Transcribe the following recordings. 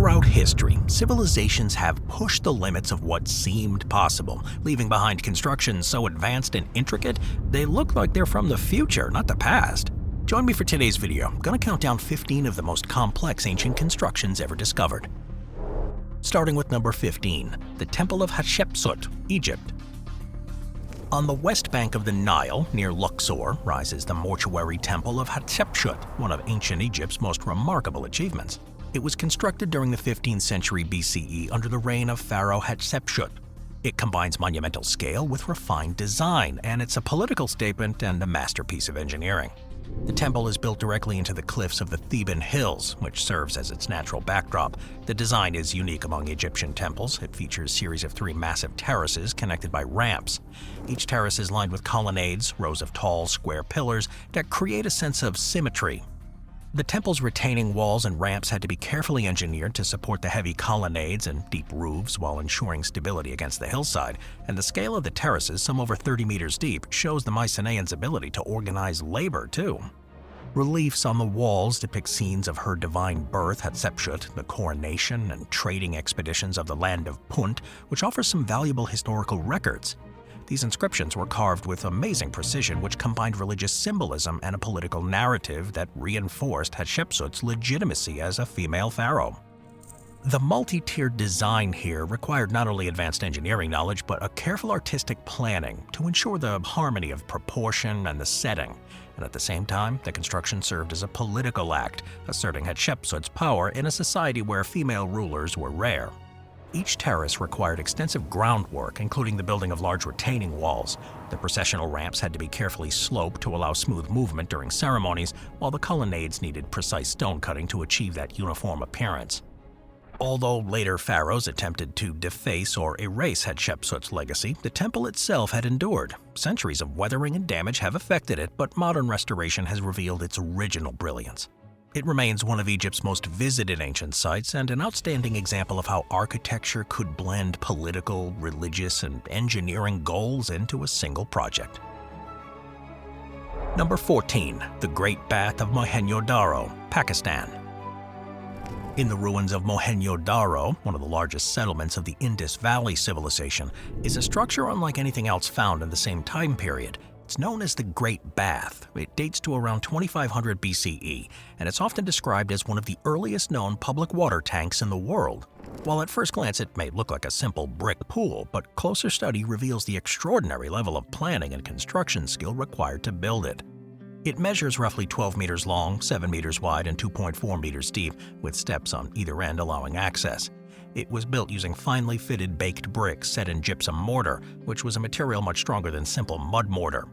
Throughout history, civilizations have pushed the limits of what seemed possible, leaving behind constructions so advanced and intricate, they look like they're from the future, not the past. Join me for today's video. I'm gonna count down 15 of the most complex ancient constructions ever discovered. Starting with number 15, the Temple of Hatshepsut, Egypt. On the west bank of the Nile, near Luxor, rises the mortuary temple of Hatshepsut, one of ancient Egypt's most remarkable achievements. It was constructed during the 15th century BCE under the reign of Pharaoh Hatshepsut. It combines monumental scale with refined design, and it's a political statement and a masterpiece of engineering. The temple is built directly into the cliffs of the Theban Hills, which serves as its natural backdrop. The design is unique among Egyptian temples. It features a series of 3 massive terraces connected by ramps. Each terrace is lined with colonnades, rows of tall, square pillars that create a sense of symmetry. The temple's retaining walls and ramps had to be carefully engineered to support the heavy colonnades and deep roofs while ensuring stability against the hillside, and the scale of the terraces, some over 30 meters deep, shows the Mycenaeans' ability to organize labor, too. Reliefs on the walls depict scenes of her divine birth, Hatshepsut, the coronation, and trading expeditions of the land of Punt, which offers some valuable historical records. These inscriptions were carved with amazing precision, which combined religious symbolism and a political narrative that reinforced Hatshepsut's legitimacy as a female pharaoh. The multi-tiered design here required not only advanced engineering knowledge, but a careful artistic planning to ensure the harmony of proportion and the setting. And at the same time, the construction served as a political act, asserting Hatshepsut's power in a society where female rulers were rare. Each terrace required extensive groundwork, including the building of large retaining walls. The processional ramps had to be carefully sloped to allow smooth movement during ceremonies, while the colonnades needed precise stone cutting to achieve that uniform appearance. Although later pharaohs attempted to deface or erase Hatshepsut's legacy, the temple itself had endured. Centuries of weathering and damage have affected it, but modern restoration has revealed its original brilliance. It remains one of Egypt's most visited ancient sites and an outstanding example of how architecture could blend political, religious, and engineering goals into a single project. Number 14, the Great Bath of Mohenjo-Daro, Pakistan. In the ruins of Mohenjo-Daro, one of the largest settlements of the Indus Valley civilization, is a structure unlike anything else found in the same time period. It's known as the Great Bath. It dates to around 2500 BCE, and it's often described as one of the earliest known public water tanks in the world. While at first glance it may look like a simple brick pool, but closer study reveals the extraordinary level of planning and construction skill required to build it. It measures roughly 12 meters long, 7 meters wide, and 2.4 meters deep, with steps on either end allowing access. It was built using finely fitted baked bricks set in gypsum mortar, which was a material much stronger than simple mud mortar.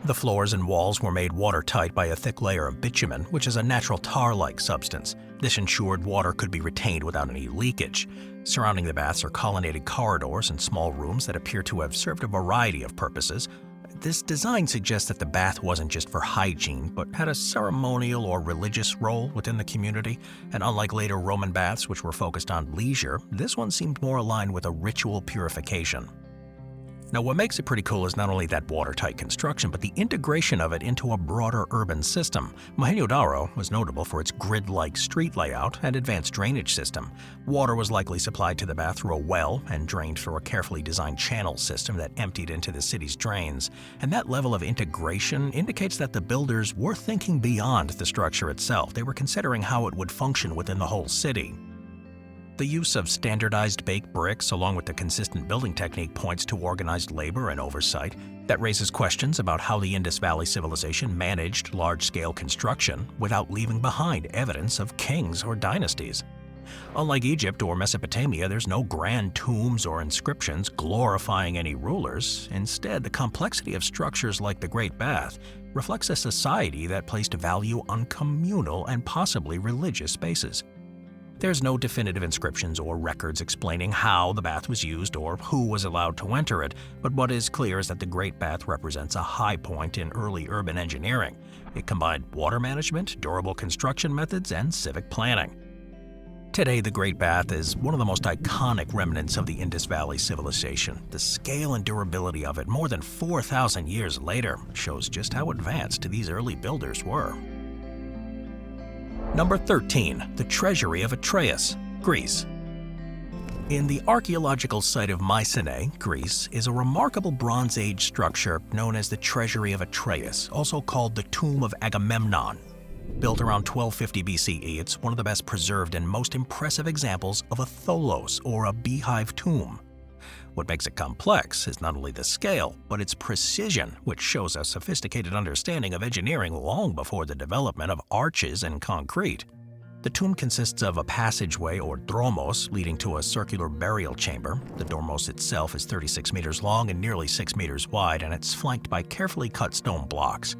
The floors and walls were made watertight by a thick layer of bitumen, which is a natural tar-like substance. This ensured water could be retained without any leakage. Surrounding the baths are colonnaded corridors and small rooms that appear to have served a variety of purposes. This design suggests that the bath wasn't just for hygiene, but had a ceremonial or religious role within the community, and unlike later Roman baths which were focused on leisure, this one seemed more aligned with a ritual purification. Now, what makes it pretty cool is not only that watertight construction, but the integration of it into a broader urban system. Mohenjo-Daro was notable for its grid-like street layout and advanced drainage system. Water was likely supplied to the bath through a well and drained through a carefully designed channel system that emptied into the city's drains. And that level of integration indicates that the builders were thinking beyond the structure itself. They were considering how it would function within the whole city. The use of standardized baked bricks along with the consistent building technique points to organized labor and oversight. That raises questions about how the Indus Valley civilization managed large-scale construction without leaving behind evidence of kings or dynasties. Unlike Egypt or Mesopotamia, there's no grand tombs or inscriptions glorifying any rulers. Instead, the complexity of structures like the Great Bath reflects a society that placed value on communal and possibly religious spaces. There's no definitive inscriptions or records explaining how the bath was used or who was allowed to enter it, but what is clear is that the Great Bath represents a high point in early urban engineering. It combined water management, durable construction methods, and civic planning. Today, the Great Bath is one of the most iconic remnants of the Indus Valley civilization. The scale and durability of it more than 4,000 years later shows just how advanced these early builders were. Number 13. The Treasury of Atreus, Greece. In the archaeological site of Mycenaean, Greece, is a remarkable Bronze Age structure known as the Treasury of Atreus, also called the Tomb of Agamemnon. Built around 1250 BCE, it's one of the best preserved and most impressive examples of a tholos, or a beehive tomb. What makes it complex is not only the scale, but its precision, which shows a sophisticated understanding of engineering long before the development of arches and concrete. The tomb consists of a passageway, or dromos, leading to a circular burial chamber. The dromos itself is 36 meters long and nearly 6 meters wide, and it's flanked by carefully cut stone blocks.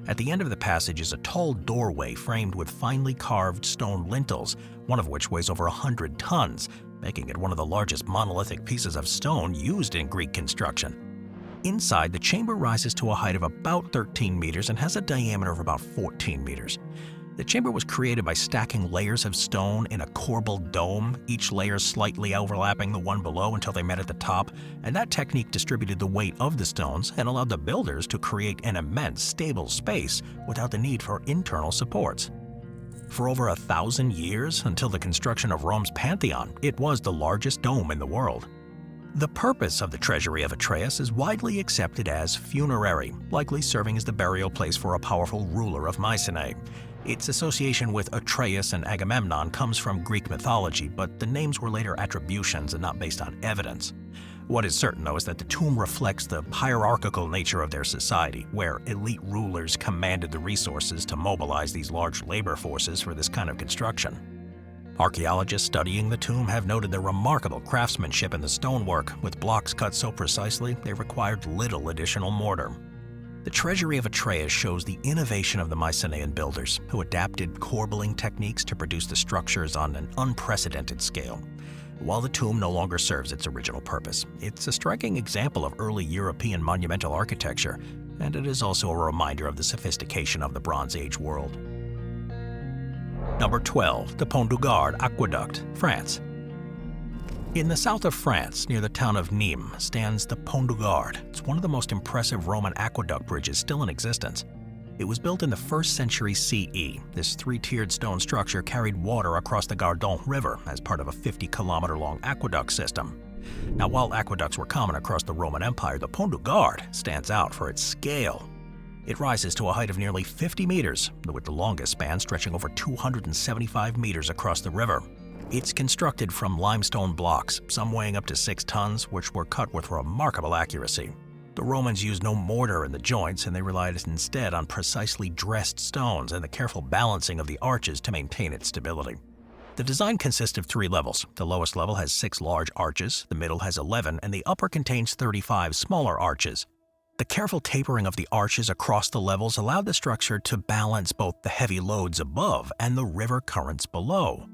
At the end of the passage is a tall doorway framed with finely carved stone lintels, one of which weighs over 100 tons, making it one of the largest monolithic pieces of stone used in Greek construction. Inside, the chamber rises to a height of about 13 meters and has a diameter of about 14 meters. The chamber was created by stacking layers of stone in a corbelled dome, each layer slightly overlapping the one below until they met at the top, and that technique distributed the weight of the stones and allowed the builders to create an immense, stable space without the need for internal supports. For over 1,000 years, until the construction of Rome's Pantheon, it was the largest dome in the world. The purpose of the Treasury of Atreus is widely accepted as funerary, likely serving as the burial place for a powerful ruler of Mycenae. Its association with Atreus and Agamemnon comes from Greek mythology, but the names were later attributions and not based on evidence. What is certain, though, is that the tomb reflects the hierarchical nature of their society, where elite rulers commanded the resources to mobilize these large labor forces for this kind of construction. Archaeologists studying the tomb have noted the remarkable craftsmanship in the stonework, with blocks cut so precisely they required little additional mortar. The Treasury of Atreus shows the innovation of the Mycenaean builders, who adapted corbelling techniques to produce the structures on an unprecedented scale. While the tomb no longer serves its original purpose, it's a striking example of early European monumental architecture, and it is also a reminder of the sophistication of the Bronze Age world. Number 12. The Pont du Gard Aqueduct, France. In the south of France, near the town of Nîmes, stands the Pont du Gard. It's one of the most impressive Roman aqueduct bridges still in existence. It was built in the 1st century CE. This three-tiered stone structure carried water across the Gardon River as part of a 50-kilometer-long aqueduct system. Now, while aqueducts were common across the Roman Empire, the Pont du Gard stands out for its scale. It rises to a height of nearly 50 meters, with the longest span stretching over 275 meters across the river. It's constructed from limestone blocks, some weighing up to 6 tons, which were cut with remarkable accuracy. The Romans used no mortar in the joints, and they relied instead on precisely dressed stones and the careful balancing of the arches to maintain its stability. The design consists of 3 levels. The lowest level has 6 large arches, the middle has 11, and the upper contains 35 smaller arches. The careful tapering of the arches across the levels allowed the structure to balance both the heavy loads above and the river currents below.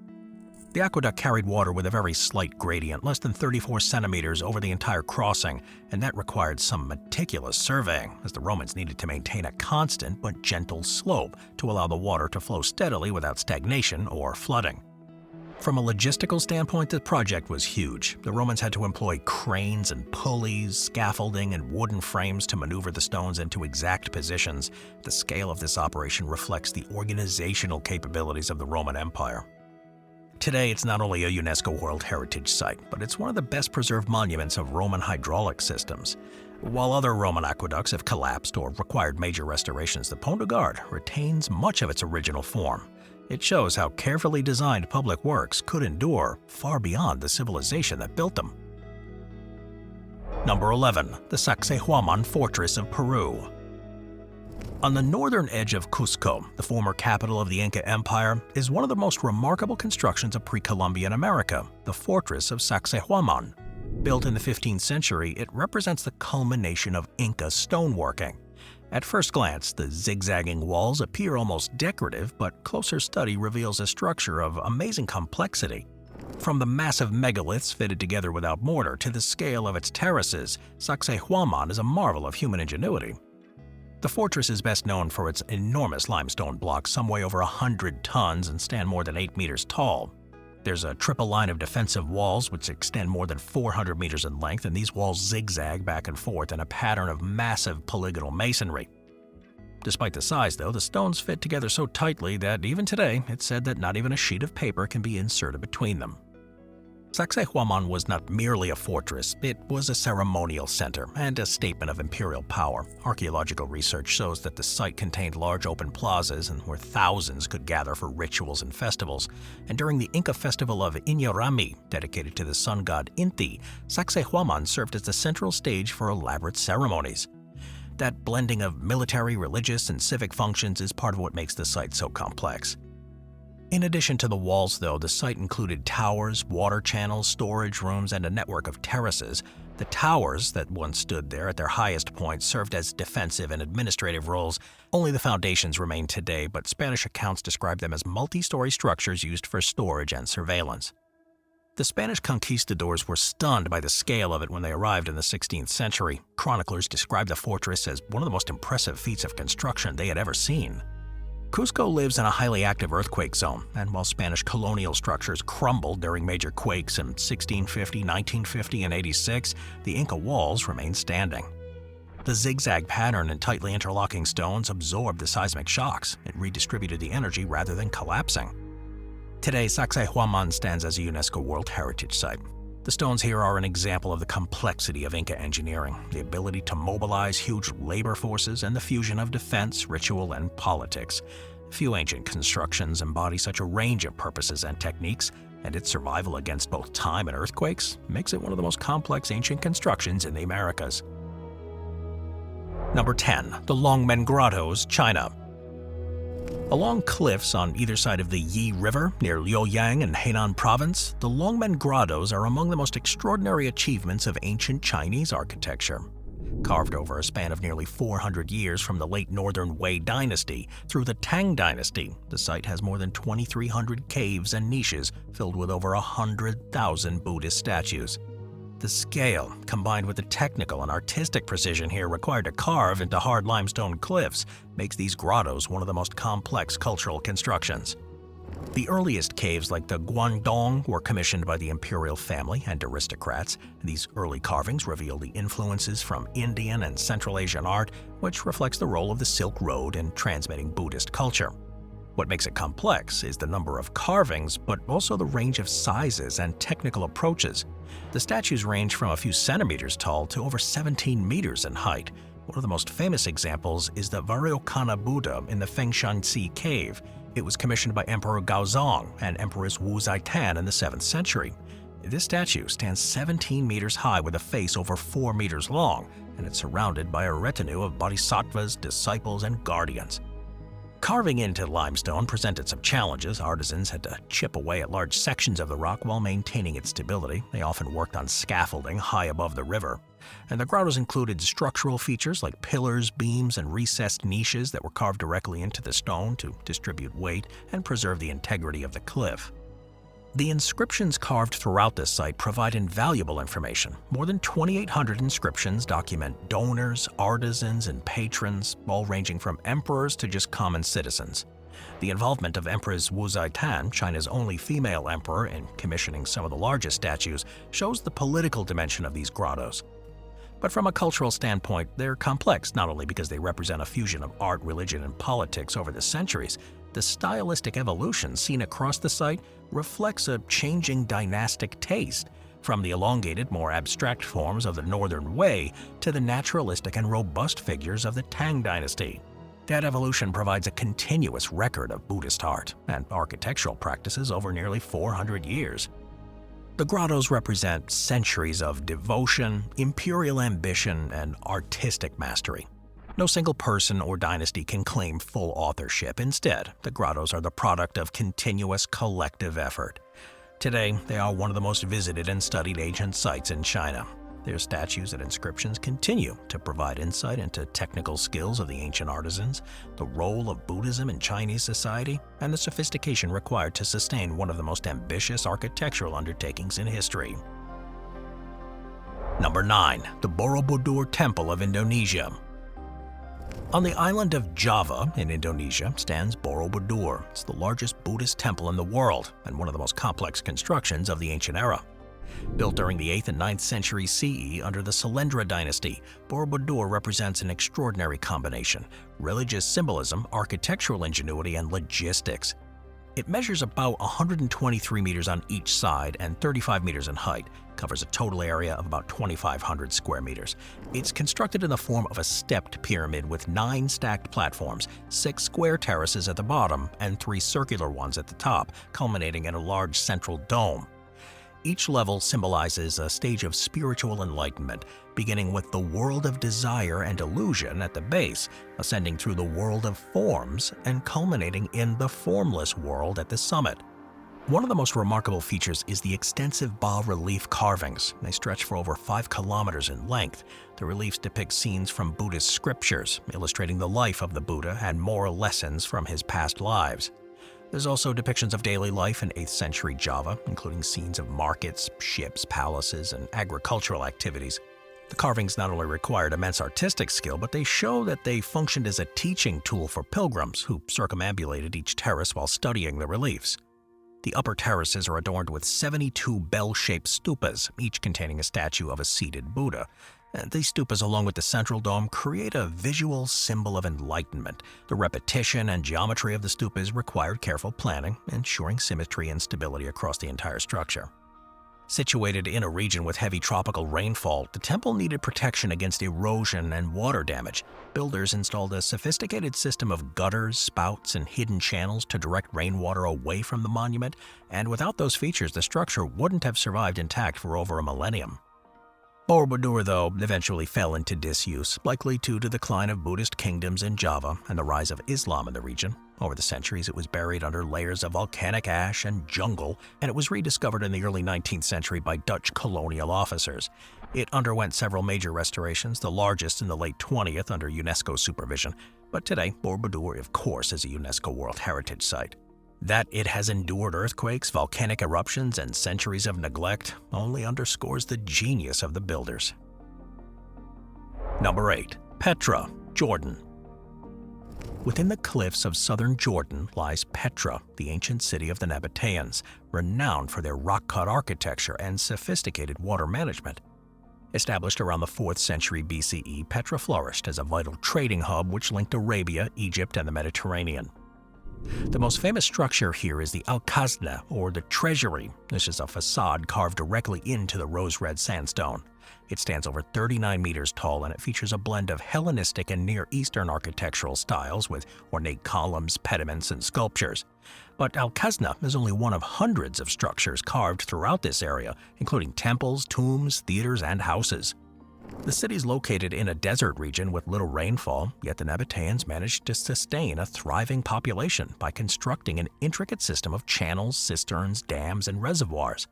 The aqueduct carried water with a very slight gradient, less than 34 centimeters over the entire crossing, and that required some meticulous surveying, as the Romans needed to maintain a constant but gentle slope to allow the water to flow steadily without stagnation or flooding. From a logistical standpoint, the project was huge. The Romans had to employ cranes and pulleys, scaffolding, and wooden frames to maneuver the stones into exact positions. The scale of this operation reflects the organizational capabilities of the Roman Empire. Today, it's not only a UNESCO World Heritage Site, but it's one of the best preserved monuments of Roman hydraulic systems. While other Roman aqueducts have collapsed or required major restorations, the Pont du Gard retains much of its original form. It shows how carefully designed public works could endure far beyond the civilization that built them. Number 11. The Sacsayhuaman Fortress of Peru. On the northern edge of Cusco, the former capital of the Inca Empire, is one of the most remarkable constructions of pre-Columbian America, the Fortress of Sacsayhuaman. Built in the 15th century, it represents the culmination of Inca stoneworking. At first glance, the zigzagging walls appear almost decorative, but closer study reveals a structure of amazing complexity. From the massive megaliths fitted together without mortar to the scale of its terraces, Sacsayhuaman is a marvel of human ingenuity. The fortress is best known for its enormous limestone blocks, some weigh over 100 tons and stand more than 8 meters tall. There's a triple line of defensive walls which extend more than 400 meters in length, and these walls zigzag back and forth in a pattern of massive polygonal masonry. Despite the size, though, the stones fit together so tightly that even today it's said that not even a sheet of paper can be inserted between them. Sacsayhuaman was not merely a fortress, it was a ceremonial center and a statement of imperial power. Archaeological research shows that the site contained large open plazas and where thousands could gather for rituals and festivals. And during the Inca festival of Inarami, dedicated to the sun god Inti, Sacsayhuaman served as the central stage for elaborate ceremonies. That blending of military, religious, and civic functions is part of what makes the site so complex. In addition to the walls, though, the site included towers, water channels, storage rooms, and a network of terraces. The towers that once stood there at their highest point served as defensive and administrative roles. Only the foundations remain today, but Spanish accounts describe them as multi-story structures used for storage and surveillance. The Spanish conquistadors were stunned by the scale of it when they arrived in the 16th century. Chroniclers describe the fortress as one of the most impressive feats of construction they had ever seen. Cusco lives in a highly active earthquake zone, and while Spanish colonial structures crumbled during major quakes in 1650, 1950, and 86, the Inca walls remain standing. The zigzag pattern and tightly interlocking stones absorbed the seismic shocks and redistributed the energy rather than collapsing. Today, Sacsayhuaman stands as a UNESCO World Heritage Site. The stones here are an example of the complexity of Inca engineering, the ability to mobilize huge labor forces, and the fusion of defense, ritual, and politics. Few ancient constructions embody such a range of purposes and techniques, and its survival against both time and earthquakes makes it one of the most complex ancient constructions in the Americas. Number 10. The Longmen Grottos, China. Along cliffs on either side of the Yi River near Liujiang in Henan Province, the Longmen Grottos are among the most extraordinary achievements of ancient Chinese architecture. Carved over a span of nearly 400 years from the late Northern Wei Dynasty through the Tang Dynasty, the site has more than 2,300 caves and niches filled with over 100,000 Buddhist statues. The scale, combined with the technical and artistic precision here required to carve into hard limestone cliffs, makes these grottos one of the most complex cultural constructions. The earliest caves like the Guangdong were commissioned by the imperial family and aristocrats. These early carvings reveal the influences from Indian and Central Asian art, which reflects the role of the Silk Road in transmitting Buddhist culture. What makes it complex is the number of carvings, but also the range of sizes and technical approaches. The statues range from a few centimeters tall to over 17 meters in height. One of the most famous examples is the Vairocana Buddha in the Fengshanxi cave. It was commissioned by Emperor Gaozong and Empress Wu Zetian in the 7th century. This statue stands 17 meters high with a face over 4 meters long, and it's surrounded by a retinue of bodhisattvas, disciples, and guardians. Carving into limestone presented some challenges. Artisans had to chip away at large sections of the rock while maintaining its stability. They often worked on scaffolding high above the river. And the grottos included structural features like pillars, beams, and recessed niches that were carved directly into the stone to distribute weight and preserve the integrity of the cliff. The inscriptions carved throughout this site provide invaluable information. More than 2,800 inscriptions document donors, artisans, and patrons, all ranging from emperors to just common citizens. The involvement of Empress Wu Zetian, China's only female emperor, in commissioning some of the largest statues shows the political dimension of these grottos. But from a cultural standpoint, they're complex not only because they represent a fusion of art, religion, and politics over the centuries. The stylistic evolution seen across the site reflects a changing dynastic taste, from the elongated, more abstract forms of the Northern Wei to the naturalistic and robust figures of the Tang Dynasty. That evolution provides a continuous record of Buddhist art and architectural practices over nearly 400 years. The grottos represent centuries of devotion, imperial ambition, and artistic mastery. No single person or dynasty can claim full authorship. Instead, the grottos are the product of continuous collective effort. Today, they are one of the most visited and studied ancient sites in China. Their statues and inscriptions continue to provide insight into technical skills of the ancient artisans, the role of Buddhism in Chinese society, and the sophistication required to sustain one of the most ambitious architectural undertakings in history. Number 9. The Borobudur Temple of Indonesia. On the island of Java in Indonesia stands Borobudur. It's the largest Buddhist temple in the world and one of the most complex constructions of the ancient era. Built during the 8th and 9th century CE under the Salendra dynasty, Borobudur represents an extraordinary combination: religious symbolism, architectural ingenuity, and logistics. It measures about 123 meters on each side and 35 meters in height, covers a total area of about 2,500 square meters. It's constructed in the form of a stepped pyramid with 9 stacked platforms, 6 square terraces at the bottom, and 3 circular ones at the top, culminating in a large central dome. Each level symbolizes a stage of spiritual enlightenment, beginning with the world of desire and illusion at the base, ascending through the world of forms, and culminating in the formless world at the summit. One of the most remarkable features is the extensive bas-relief carvings. They stretch for over 5 kilometers in length. The reliefs depict scenes from Buddhist scriptures, illustrating the life of the Buddha and moral lessons from his past lives. There's also depictions of daily life in 8th century Java, including scenes of markets, ships, palaces, and agricultural activities. The carvings not only required immense artistic skill, but they show that they functioned as a teaching tool for pilgrims who circumambulated each terrace while studying the reliefs. The upper terraces are adorned with 72 bell-shaped stupas, each containing a statue of a seated Buddha. And these stupas, along with the central dome, create a visual symbol of enlightenment. The repetition and geometry of the stupas required careful planning, ensuring symmetry and stability across the entire structure. Situated in a region with heavy tropical rainfall, the temple needed protection against erosion and water damage. Builders installed a sophisticated system of gutters, spouts, and hidden channels to direct rainwater away from the monument, and without those features, the structure wouldn't have survived intact for over a millennium. Borobudur, though, eventually fell into disuse, likely due to the decline of Buddhist kingdoms in Java and the rise of Islam in the region. Over the centuries, it was buried under layers of volcanic ash and jungle, and it was rediscovered in the early 19th century by Dutch colonial officers. It underwent several major restorations, the largest in the late 20th under UNESCO supervision, but today, Borobudur, of course, is a UNESCO World Heritage Site. That it has endured earthquakes, volcanic eruptions, and centuries of neglect only underscores the genius of the builders. Number 8. Petra, Jordan. Within the cliffs of southern Jordan lies Petra, the ancient city of the Nabateans, renowned for their rock-cut architecture and sophisticated water management. Established around the 4th century BCE, Petra flourished as a vital trading hub which linked Arabia, Egypt, and the Mediterranean. The most famous structure here is the Al-Khazna, or the Treasury. This is a facade carved directly into the rose-red sandstone. It stands over 39 meters tall, and it features a blend of Hellenistic and Near Eastern architectural styles with ornate columns, pediments, and sculptures. But Al-Khazna is only one of hundreds of structures carved throughout this area, including temples, tombs, theaters, and houses. The city is located in a desert region with little rainfall, yet the Nabateans managed to sustain a thriving population by constructing an intricate system of channels, cisterns, dams, and reservoirs.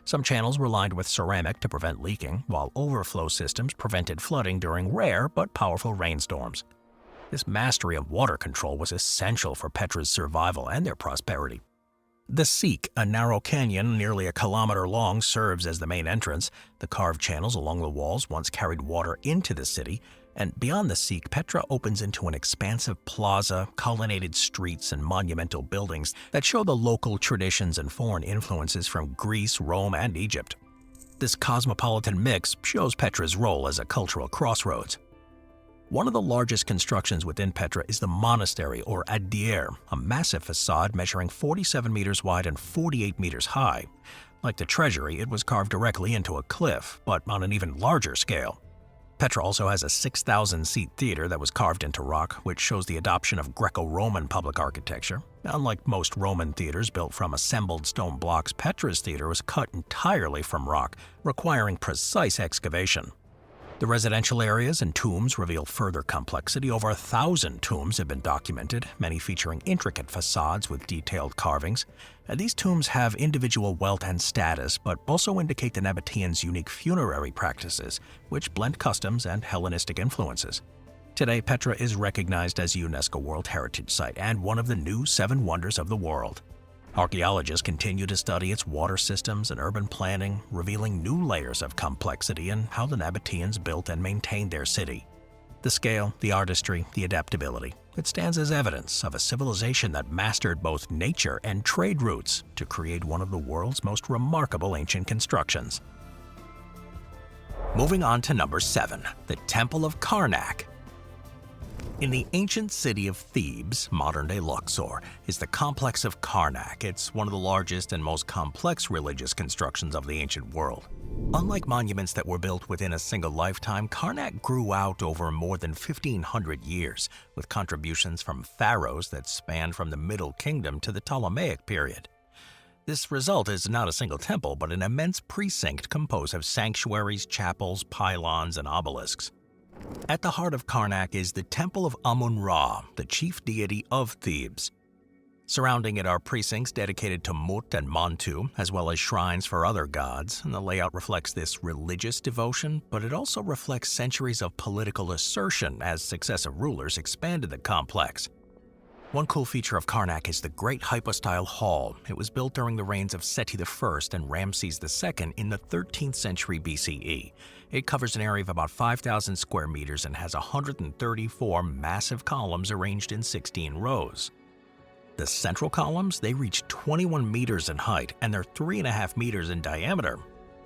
Some channels were lined with ceramic to prevent leaking, while overflow systems prevented flooding during rare but powerful rainstorms. This mastery of water control was essential for Petra's survival and their prosperity. The Seek, a narrow canyon nearly a kilometer long, serves as the main entrance. The carved channels along the walls once carried water into the city, and beyond the Seek, Petra opens into an expansive plaza, colonnaded streets, and monumental buildings that show the local traditions and foreign influences from Greece, Rome, and Egypt. This cosmopolitan mix shows Petra's role as a cultural crossroads. One of the largest constructions within Petra is the monastery, or adir, a massive facade measuring 47 meters wide and 48 meters high. Like the treasury, it was carved directly into a cliff, but on an even larger scale. Petra also has a 6,000-seat theater that was carved into rock, which shows the adoption of Greco-Roman public architecture. Unlike most Roman theaters built from assembled stone blocks, Petra's theater was cut entirely from rock, requiring precise excavation. The residential areas and tombs reveal further complexity. Over 1,000 tombs have been documented, many featuring intricate facades with detailed carvings. These tombs have individual wealth and status, but also indicate the Nabateans' unique funerary practices, which blend customs and Hellenistic influences. Today, Petra is recognized as a UNESCO World Heritage Site and one of the new 7 wonders of the world. Archaeologists continue to study its water systems and urban planning, revealing new layers of complexity in how the Nabateans built and maintained their city. The scale, the artistry, the adaptability. It stands as evidence of a civilization that mastered both nature and trade routes to create one of the world's most remarkable ancient constructions. Moving on to number 7, the Temple of Karnak. In the ancient city of Thebes, modern-day Luxor, is the complex of Karnak. It's one of the largest and most complex religious constructions of the ancient world. Unlike monuments that were built within a single lifetime, Karnak grew out over more than 1,500 years, with contributions from pharaohs that spanned from the Middle Kingdom to the Ptolemaic period. This result is not a single temple, but an immense precinct composed of sanctuaries, chapels, pylons, and obelisks. At the heart of Karnak is the Temple of Amun-Ra, the chief deity of Thebes. Surrounding it are precincts dedicated to Mut and Montu, as well as shrines for other gods, and the layout reflects this religious devotion, but it also reflects centuries of political assertion as successive rulers expanded the complex. One cool feature of Karnak is the Great Hypostyle Hall. It was built during the reigns of Seti I and Ramses II in the 13th century BCE. It covers an area of about 5,000 square meters and has 134 massive columns arranged in 16 rows. The central columns, they reach 21 meters in height and they're 3.5 meters in diameter.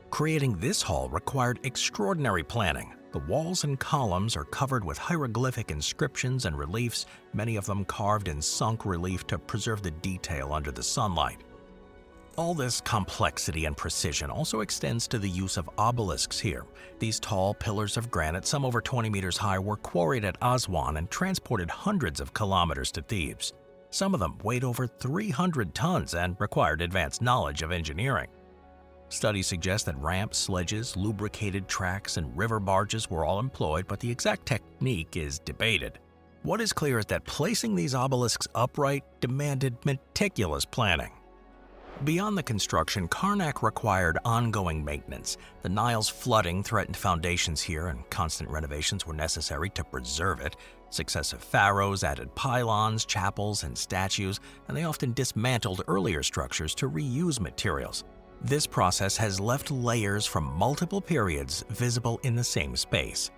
Creating this hall required extraordinary planning. The walls and columns are covered with hieroglyphic inscriptions and reliefs, many of them carved in sunk relief to preserve the detail under the sunlight. All this complexity and precision also extends to the use of obelisks here. These tall pillars of granite, some over 20 meters high, were quarried at Aswan and transported hundreds of kilometers to Thebes. Some of them weighed over 300 tons and required advanced knowledge of engineering. Studies suggest that ramps, sledges, lubricated tracks, and river barges were all employed, but the exact technique is debated. What is clear is that placing these obelisks upright demanded meticulous planning. Beyond the construction, Karnak required ongoing maintenance. The Nile's flooding threatened foundations here, and constant renovations were necessary to preserve it. Successive pharaohs added pylons, chapels, and statues, and they often dismantled earlier structures to reuse materials. This process has left layers from multiple periods visible in the same space.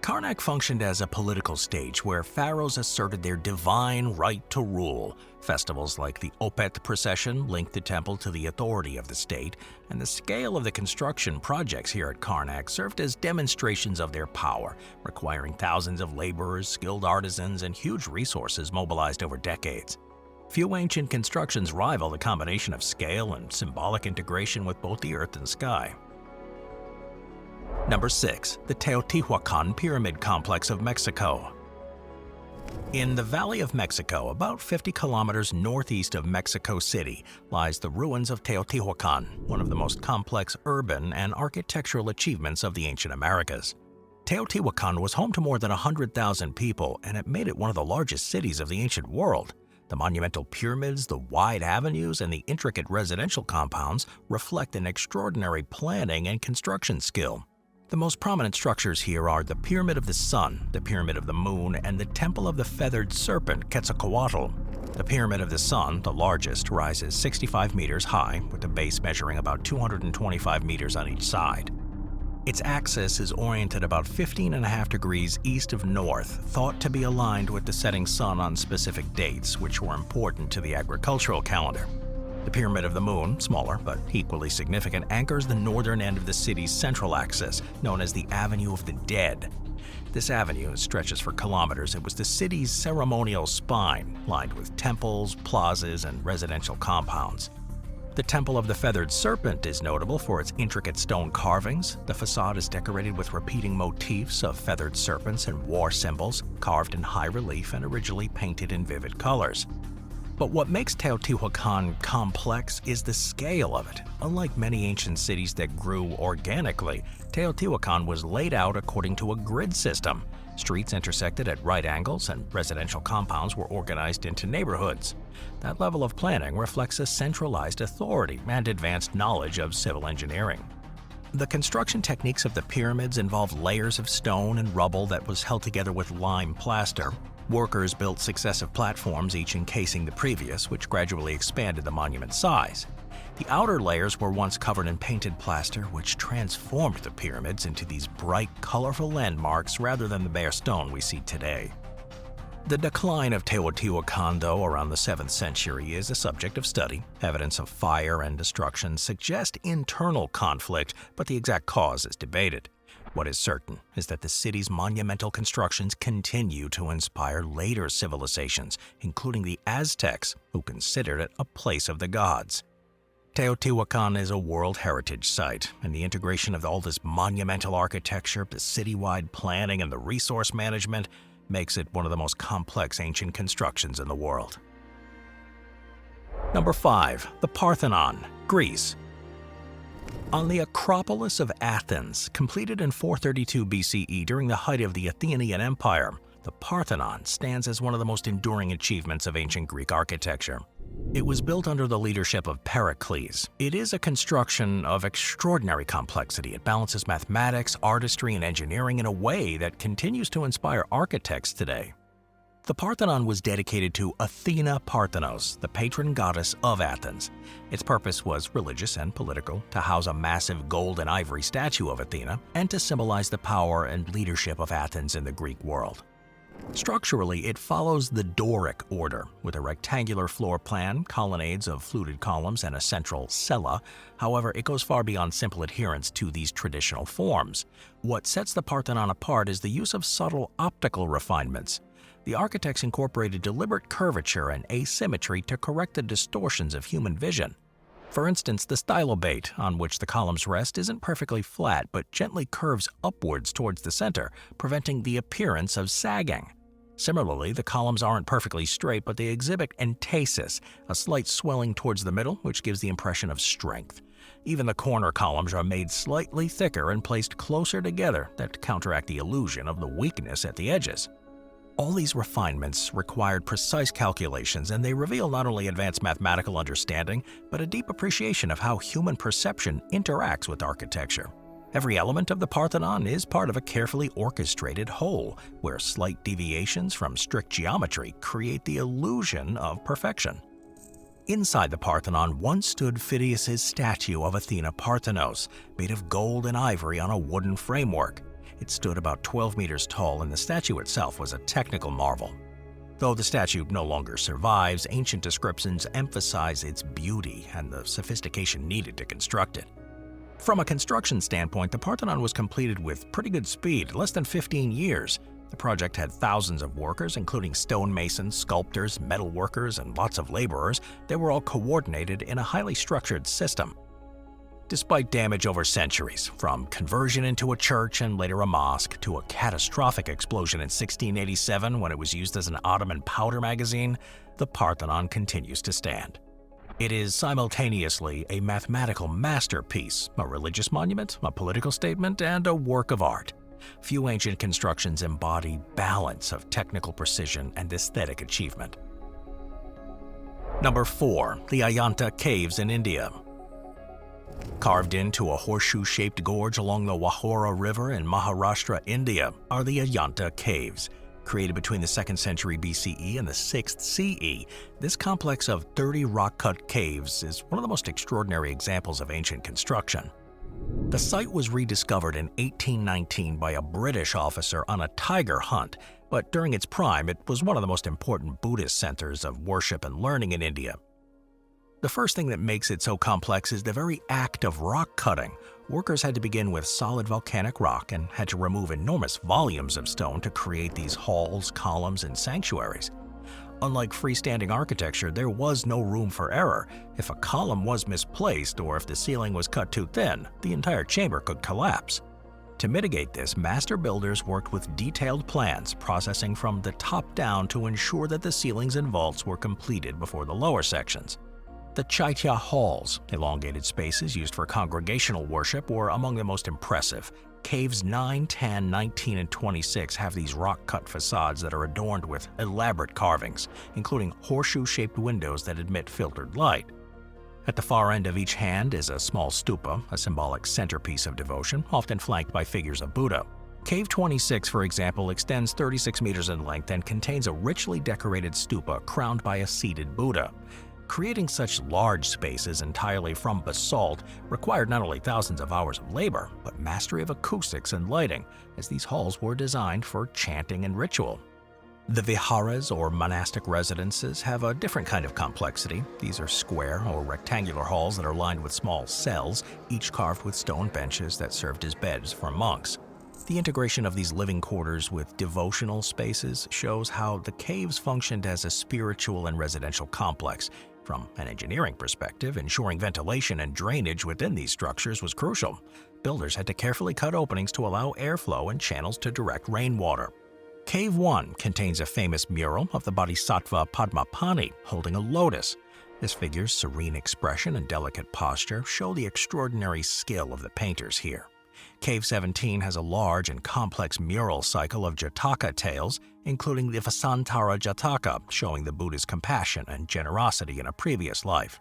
Karnak functioned as a political stage where pharaohs asserted their divine right to rule. Festivals like the Opet procession linked the temple to the authority of the state, and the scale of the construction projects here at Karnak served as demonstrations of their power, requiring thousands of laborers, skilled artisans, and huge resources mobilized over decades. Few ancient constructions rival the combination of scale and symbolic integration with both the earth and sky. Number 6. The Teotihuacan Pyramid Complex of Mexico. In the Valley of Mexico, about 50 kilometers northeast of Mexico City, lies the ruins of Teotihuacan, one of the most complex urban and architectural achievements of the ancient Americas. Teotihuacan was home to more than 100,000 people, and it made it one of the largest cities of the ancient world. The monumental pyramids, the wide avenues, and the intricate residential compounds reflect an extraordinary planning and construction skill. The most prominent structures here are the Pyramid of the Sun, the Pyramid of the Moon, and the Temple of the Feathered Serpent, Quetzalcoatl. The Pyramid of the Sun, the largest, rises 65 meters high, with the base measuring about 225 meters on each side. Its axis is oriented about 15.5 degrees east of north, thought to be aligned with the setting sun on specific dates, which were important to the agricultural calendar. The Pyramid of the Moon, smaller but equally significant, anchors the northern end of the city's central axis, known as the Avenue of the Dead. This avenue stretches for kilometers. It was the city's ceremonial spine, lined with temples, plazas, and residential compounds. The Temple of the Feathered Serpent is notable for its intricate stone carvings. The facade is decorated with repeating motifs of feathered serpents and war symbols, carved in high relief and originally painted in vivid colors. But what makes Teotihuacan complex is the scale of it. Unlike many ancient cities that grew organically, Teotihuacan was laid out according to a grid system. Streets intersected at right angles, and residential compounds were organized into neighborhoods. That level of planning reflects a centralized authority and advanced knowledge of civil engineering. The construction techniques of the pyramids involved layers of stone and rubble that was held together with lime plaster. Workers built successive platforms, each encasing the previous, which gradually expanded the monument's size. The outer layers were once covered in painted plaster, which transformed the pyramids into these bright, colorful landmarks rather than the bare stone we see today. The decline of Teotihuacan, though, around the 7th century is a subject of study. Evidence of fire and destruction suggest internal conflict, but the exact cause is debated. What is certain is that the city's monumental constructions continue to inspire later civilizations, including the Aztecs, who considered it a place of the gods. Teotihuacan is a World Heritage Site, and the integration of all this monumental architecture, the citywide planning, and the resource management makes it one of the most complex ancient constructions in the world. Number 5. The Parthenon, Greece. On the Acropolis of Athens, completed in 432 BCE during the height of the Athenian Empire, the Parthenon stands as one of the most enduring achievements of ancient Greek architecture. It was built under the leadership of Pericles. It is a construction of extraordinary complexity. It balances mathematics, artistry, and engineering in a way that continues to inspire architects today. The Parthenon was dedicated to Athena Parthenos, the patron goddess of Athens. Its purpose was religious and political, to house a massive gold and ivory statue of Athena, and to symbolize the power and leadership of Athens in the Greek world. Structurally, it follows the Doric order, with a rectangular floor plan, colonnades of fluted columns, and a central cella. However, it goes far beyond simple adherence to these traditional forms. What sets the Parthenon apart is the use of subtle optical refinements. The architects incorporated deliberate curvature and asymmetry to correct the distortions of human vision. For instance, the stylobate on which the columns rest isn't perfectly flat but gently curves upwards towards the center, preventing the appearance of sagging. Similarly, the columns aren't perfectly straight, but they exhibit entasis, a slight swelling towards the middle, which gives the impression of strength. Even the corner columns are made slightly thicker and placed closer together that counteract the illusion of the weakness at the edges. All these refinements required precise calculations, and they reveal not only advanced mathematical understanding, but a deep appreciation of how human perception interacts with architecture. Every element of the Parthenon is part of a carefully orchestrated whole, where slight deviations from strict geometry create the illusion of perfection. Inside the Parthenon once stood Phidias's statue of Athena Parthenos, made of gold and ivory on a wooden framework. It stood about 12 meters tall, and the statue itself was a technical marvel. Though the statue no longer survives, ancient descriptions emphasize its beauty and the sophistication needed to construct it. From a construction standpoint, the Parthenon was completed with pretty good speed, less than 15 years. The project had thousands of workers, including stonemasons, sculptors, metal workers, and lots of laborers. They were all coordinated in a highly structured system. Despite damage over centuries, from conversion into a church and later a mosque, to a catastrophic explosion in 1687 when it was used as an Ottoman powder magazine, the Parthenon continues to stand. It is simultaneously a mathematical masterpiece, a religious monument, a political statement, and a work of art. Few ancient constructions embody balance of technical precision and aesthetic achievement. Number 4. The Ajanta Caves in India. Carved into a horseshoe-shaped gorge along the Wahora River in Maharashtra, India, are the Ajanta Caves. Created between the 2nd century BCE and the 6th CE, this complex of 30 rock-cut caves is one of the most extraordinary examples of ancient construction. The site was rediscovered in 1819 by a British officer on a tiger hunt, but during its prime, it was one of the most important Buddhist centers of worship and learning in India. The first thing that makes it so complex is the very act of rock cutting. Workers had to begin with solid volcanic rock and had to remove enormous volumes of stone to create these halls, columns, and sanctuaries. Unlike freestanding architecture, there was no room for error. If a column was misplaced or if the ceiling was cut too thin, the entire chamber could collapse. To mitigate this, master builders worked with detailed plans, processing from the top down to ensure that the ceilings and vaults were completed before the lower sections. The Chaitya halls, elongated spaces used for congregational worship, were among the most impressive. Caves 9, 10, 19, and 26 have these rock-cut facades that are adorned with elaborate carvings, including horseshoe-shaped windows that admit filtered light. At the far end of each hand is a small stupa, a symbolic centerpiece of devotion, often flanked by figures of Buddha. Cave 26, for example, extends 36 meters in length and contains a richly decorated stupa crowned by a seated Buddha. Creating such large spaces entirely from basalt required not only thousands of hours of labor, but mastery of acoustics and lighting, as these halls were designed for chanting and ritual. The viharas, or monastic residences, have a different kind of complexity. These are square or rectangular halls that are lined with small cells, each carved with stone benches that served as beds for monks. The integration of these living quarters with devotional spaces shows how the caves functioned as a spiritual and residential complex. From an engineering perspective, ensuring ventilation and drainage within these structures was crucial. Builders had to carefully cut openings to allow airflow and channels to direct rainwater. Cave 1 contains a famous mural of the Bodhisattva Padmapani holding a lotus. This figure's serene expression and delicate posture show the extraordinary skill of the painters here. Cave 17 has a large and complex mural cycle of Jataka tales, including the Vasantara Jataka, showing the Buddha's compassion and generosity in a previous life.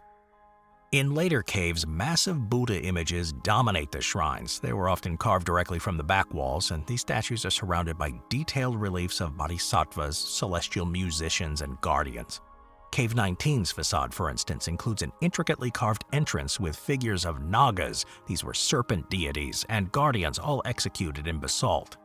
In later caves, massive Buddha images dominate the shrines. They were often carved directly from the back walls, and these statues are surrounded by detailed reliefs of bodhisattvas, celestial musicians, and guardians. Cave 19's facade, for instance, includes an intricately carved entrance with figures of Nagas, these were serpent deities, and guardians all executed in basalt.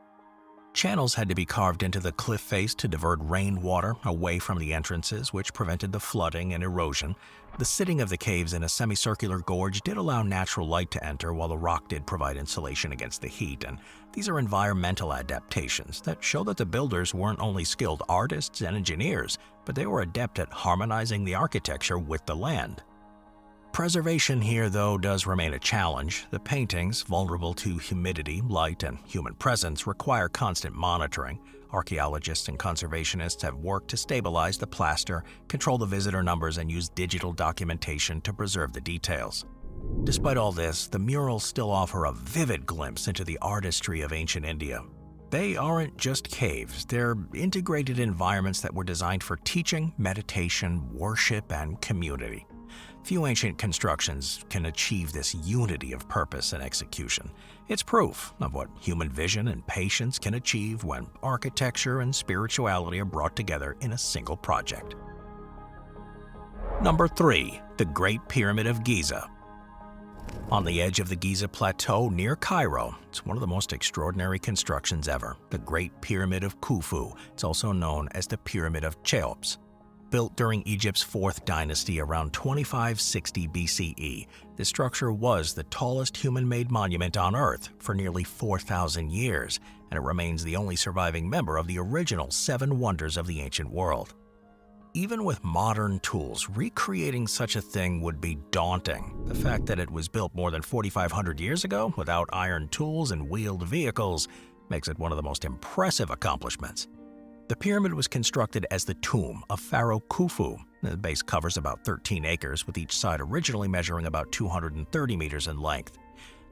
Channels had to be carved into the cliff face to divert rainwater away from the entrances, which prevented the flooding and erosion. The sitting of the caves in a semicircular gorge did allow natural light to enter, while the rock did provide insulation against the heat, and these are environmental adaptations that show that the builders weren't only skilled artists and engineers, but they were adept at harmonizing the architecture with the land. Preservation here, though, does remain a challenge. The paintings, vulnerable to humidity, light, and human presence, require constant monitoring. Archaeologists and conservationists have worked to stabilize the plaster, control the visitor numbers, and use digital documentation to preserve the details. Despite all this, the murals still offer a vivid glimpse into the artistry of ancient India. They aren't just caves, they're integrated environments that were designed for teaching, meditation, worship, and community. Few ancient constructions can achieve this unity of purpose and execution. It's proof of what human vision and patience can achieve when architecture and spirituality are brought together in a single project. Number 3. The Great Pyramid of Giza. On the edge of the Giza Plateau near Cairo, it's one of the most extraordinary constructions ever, the Great Pyramid of Khufu. It's also known as the Pyramid of Cheops. Built during Egypt's 4th dynasty around 2560 BCE, this structure was the tallest human-made monument on Earth for nearly 4,000 years, and it remains the only surviving member of the original 7 wonders of the ancient world. Even with modern tools, recreating such a thing would be daunting. The fact that it was built more than 4,500 years ago without iron tools and wheeled vehicles makes it one of the most impressive accomplishments. The pyramid was constructed as the tomb of Pharaoh Khufu. The base covers about 13 acres, with each side originally measuring about 230 meters in length.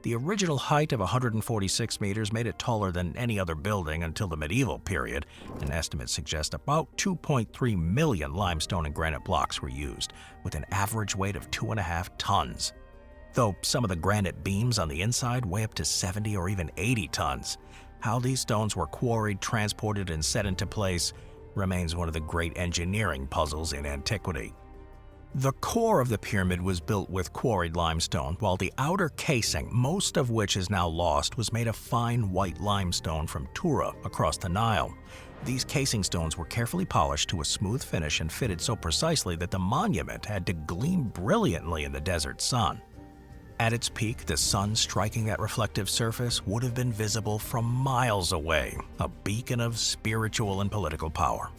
The original height of 146 meters made it taller than any other building until the medieval period, and estimates suggest about 2.3 million limestone and granite blocks were used, with an average weight of 2.5 tons. Though some of the granite beams on the inside weigh up to 70 or even 80 tons. How these stones were quarried, transported, and set into place remains one of the great engineering puzzles in antiquity. The core of the pyramid was built with quarried limestone, while the outer casing, most of which is now lost, was made of fine white limestone from Tura across the Nile. These casing stones were carefully polished to a smooth finish and fitted so precisely that the monument had to gleam brilliantly in the desert sun. At its peak, the sun striking that reflective surface would have been visible from miles away, a beacon of spiritual and political power.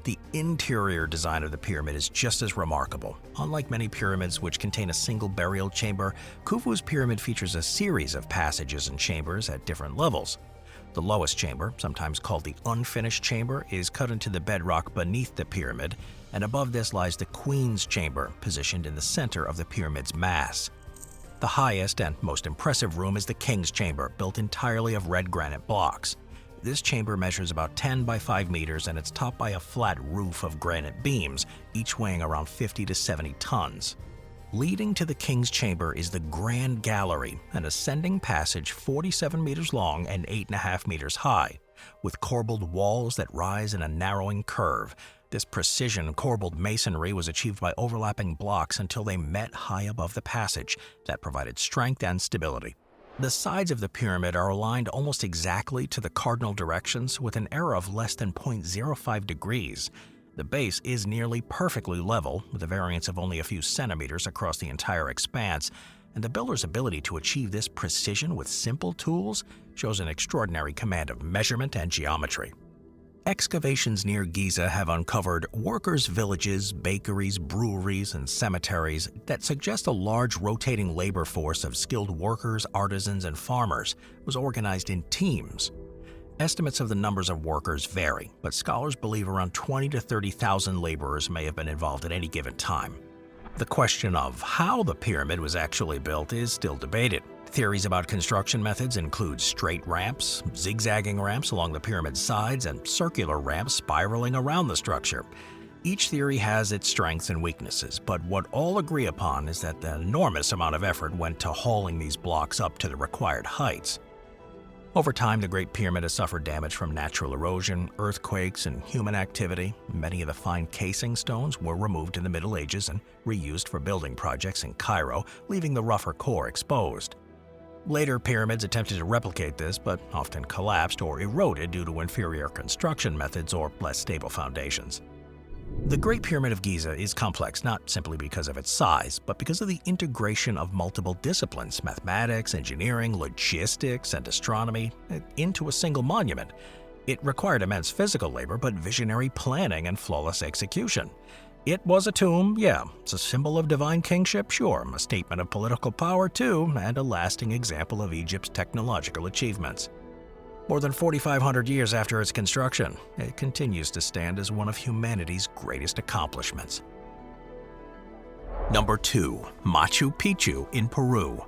The interior design of the pyramid is just as remarkable. Unlike many pyramids which contain a single burial chamber, Khufu's pyramid features a series of passages and chambers at different levels. The lowest chamber, sometimes called the unfinished chamber, is cut into the bedrock beneath the pyramid, and above this lies the Queen's Chamber, positioned in the center of the pyramid's mass. The highest and most impressive room is the King's Chamber, built entirely of red granite blocks. This chamber measures about 10 by 5 meters, and it's topped by a flat roof of granite beams, each weighing around 50 to 70 tons. Leading to the King's Chamber is the Grand Gallery, an ascending passage 47 meters long and 8.5 meters high, with corbelled walls that rise in a narrowing curve. This precision corbelled masonry was achieved by overlapping blocks until they met high above the passage. That provided strength and stability. The sides of the pyramid are aligned almost exactly to the cardinal directions, with an error of less than 0.05 degrees. The base is nearly perfectly level, with a variance of only a few centimeters across the entire expanse. and the builder's ability to achieve this precision with simple tools shows an extraordinary command of measurement and geometry. Excavations near Giza have uncovered workers' villages, bakeries, breweries, and cemeteries that suggest a large rotating labor force of skilled workers, artisans, and farmers was organized in teams. Estimates of the numbers of workers vary, but scholars believe around 20 to 30,000 laborers may have been involved at any given time. The question of how the pyramid was actually built is still debated. Theories about construction methods include straight ramps, zigzagging ramps along the pyramid's sides, and circular ramps spiraling around the structure. Each theory has its strengths and weaknesses, but what all agree upon is that an enormous amount of effort went to hauling these blocks up to the required heights. Over time, the Great Pyramid has suffered damage from natural erosion, earthquakes, and human activity. Many of the fine casing stones were removed in the Middle Ages and reused for building projects in Cairo, leaving the rougher core exposed. Later pyramids attempted to replicate this, but often collapsed or eroded due to inferior construction methods or less stable foundations. The Great Pyramid of Giza is complex not simply because of its size, but because of the integration of multiple disciplines, mathematics, engineering, logistics, and astronomy, into a single monument. It required immense physical labor, but visionary planning and flawless execution. It was a tomb, yeah. It's a symbol of divine kingship, sure. A statement of political power, too, and a lasting example of Egypt's technological achievements. More than 4,500 years after its construction, it continues to stand as one of humanity's greatest accomplishments. Number 2. Machu Picchu in Peru.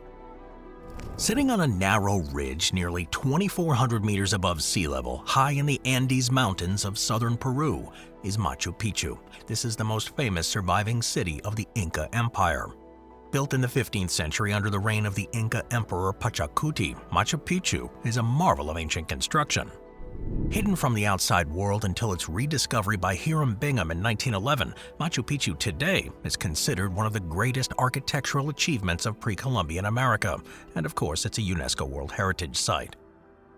Sitting on a narrow ridge nearly 2,400 meters above sea level, high in the Andes Mountains of southern Peru, is Machu Picchu. This is the most famous surviving city of the Inca Empire. Built in the 15th century under the reign of the Inca Emperor Pachacuti, Machu Picchu is a marvel of ancient construction. Hidden from the outside world until its rediscovery by Hiram Bingham in 1911, Machu Picchu today is considered one of the greatest architectural achievements of pre-Columbian America, and of course it's a UNESCO World Heritage Site.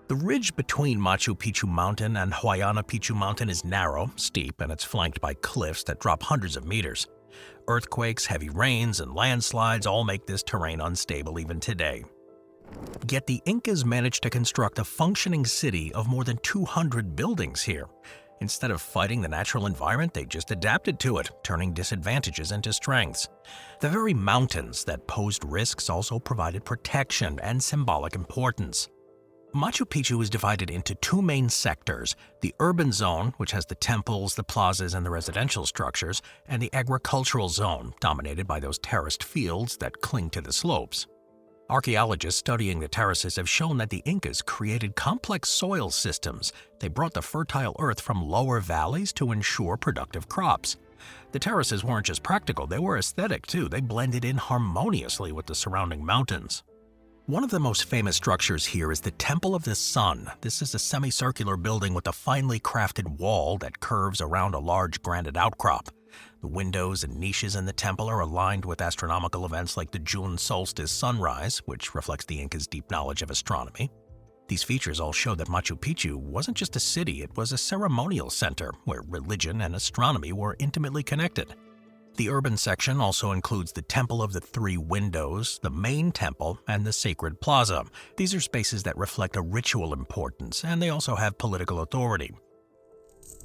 The ridge between Machu Picchu Mountain and Huayana Picchu Mountain is narrow, steep, and it's flanked by cliffs that drop hundreds of meters. Earthquakes, heavy rains, and landslides all make this terrain unstable even today. Yet the Incas managed to construct a functioning city of more than 200 buildings here. Instead of fighting the natural environment, they just adapted to it, turning disadvantages into strengths. The very mountains that posed risks also provided protection and symbolic importance. Machu Picchu is divided into two main sectors: the urban zone, which has the temples, the plazas, and the residential structures, and the agricultural zone, dominated by those terraced fields that cling to the slopes. Archaeologists studying the terraces have shown that the Incas created complex soil systems. They brought the fertile earth from lower valleys to ensure productive crops. The terraces weren't just practical, they were aesthetic too. They blended in harmoniously with the surrounding mountains. One of the most famous structures here is the Temple of the Sun. This is a semicircular building with a finely crafted wall that curves around a large granite outcrop. The windows and niches in the temple are aligned with astronomical events like the June solstice sunrise, which reflects the Incas' deep knowledge of astronomy. These features all show that Machu Picchu wasn't just a city, it was a ceremonial center where religion and astronomy were intimately connected. The urban section also includes the Temple of the Three Windows, the main temple, and the Sacred Plaza. These are spaces that reflect a ritual importance, and they also have political authority.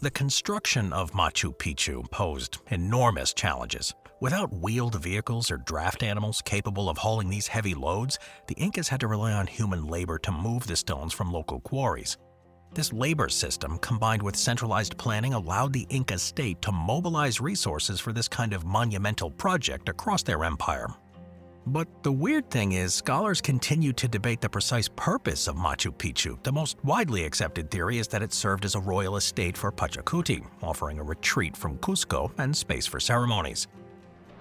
The construction of Machu Picchu posed enormous challenges. Without wheeled vehicles or draft animals capable of hauling these heavy loads, the Incas had to rely on human labor to move the stones from local quarries. This labor system, combined with centralized planning, allowed the Inca state to mobilize resources for this kind of monumental project across their empire. But the weird thing is, scholars continue to debate the precise purpose of Machu Picchu. The most widely accepted theory is that it served as a royal estate for Pachacuti, offering a retreat from Cusco and space for ceremonies.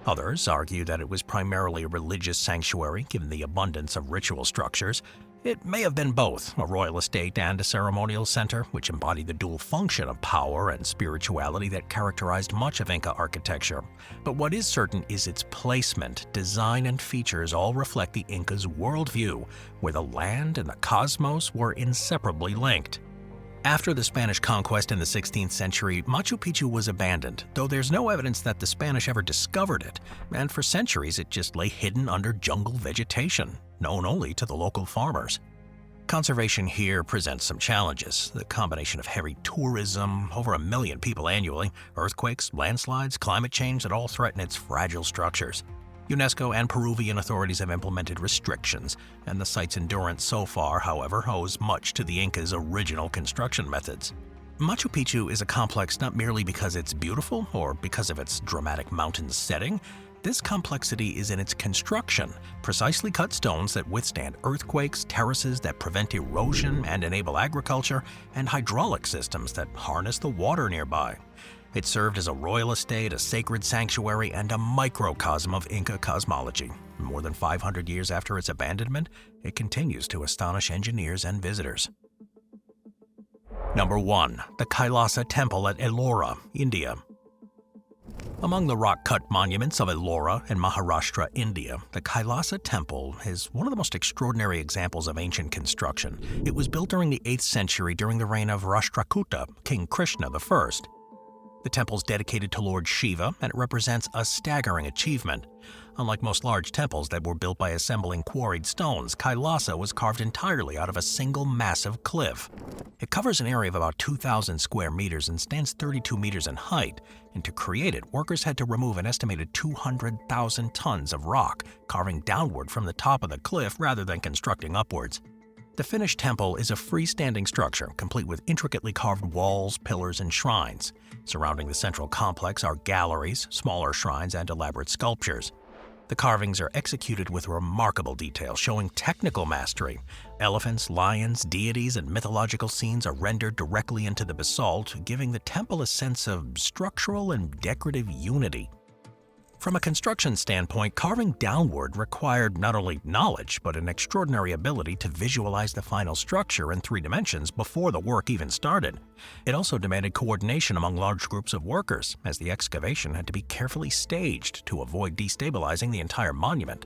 Others argue that it was primarily a religious sanctuary, given the abundance of ritual structures. It may have been both, a royal estate and a ceremonial center, which embodied the dual function of power and spirituality that characterized much of Inca architecture. But what is certain is its placement, design, and features all reflect the Incas' worldview, where the land and the cosmos were inseparably linked. After the Spanish conquest in the 16th century, Machu Picchu was abandoned, though there's no evidence that the Spanish ever discovered it, and for centuries it just lay hidden under jungle vegetation, known only to the local farmers. Conservation here presents some challenges. The combination of heavy tourism, over 1 million people annually, earthquakes, landslides, climate change that all threaten its fragile structures. UNESCO and Peruvian authorities have implemented restrictions, and the site's endurance so far, however, owes much to the Incas' original construction methods. Machu Picchu is a complex not merely because it's beautiful or because of its dramatic mountain setting. This complexity is in its construction, precisely cut stones that withstand earthquakes, terraces that prevent erosion and enable agriculture, and hydraulic systems that harness the water nearby. It served as a royal estate, a sacred sanctuary, and a microcosm of Inca cosmology. More than 500 years after its abandonment, it continues to astonish engineers and visitors. Number 1. The Kailasa Temple at Ellora, India. Among the rock-cut monuments of Ellora in Maharashtra, India, the Kailasa Temple is one of the most extraordinary examples of ancient construction. It was built during the 8th century during the reign of Rashtrakuta, King Krishna I. The temple is dedicated to Lord Shiva, and it represents a staggering achievement. Unlike most large temples that were built by assembling quarried stones, Kailasa was carved entirely out of a single massive cliff. It covers an area of about 2,000 square meters and stands 32 meters in height, and to create it, workers had to remove an estimated 200,000 tons of rock, carving downward from the top of the cliff rather than constructing upwards. The finished temple is a freestanding structure, complete with intricately carved walls, pillars, and shrines. Surrounding the central complex are galleries, smaller shrines, and elaborate sculptures. The carvings are executed with remarkable detail, showing technical mastery. Elephants, lions, deities, and mythological scenes are rendered directly into the basalt, giving the temple a sense of structural and decorative unity. From a construction standpoint, carving downward required not only knowledge, but an extraordinary ability to visualize the final structure in 3 dimensions before the work even started. It also demanded coordination among large groups of workers, as the excavation had to be carefully staged to avoid destabilizing the entire monument.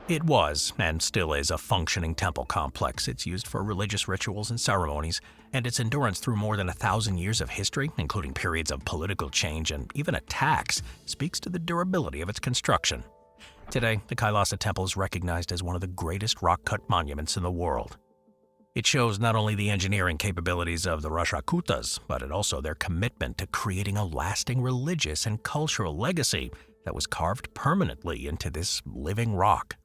It was, and still is, a functioning temple complex. It's used for religious rituals and ceremonies, and its endurance through more than 1,000 years of history, including periods of political change and even attacks, speaks to the durability of its construction. Today, the Kailasa Temple is recognized as one of the greatest rock-cut monuments in the world. It shows not only the engineering capabilities of the Rashtrakutas, but also their commitment to creating a lasting religious and cultural legacy that was carved permanently into this living rock.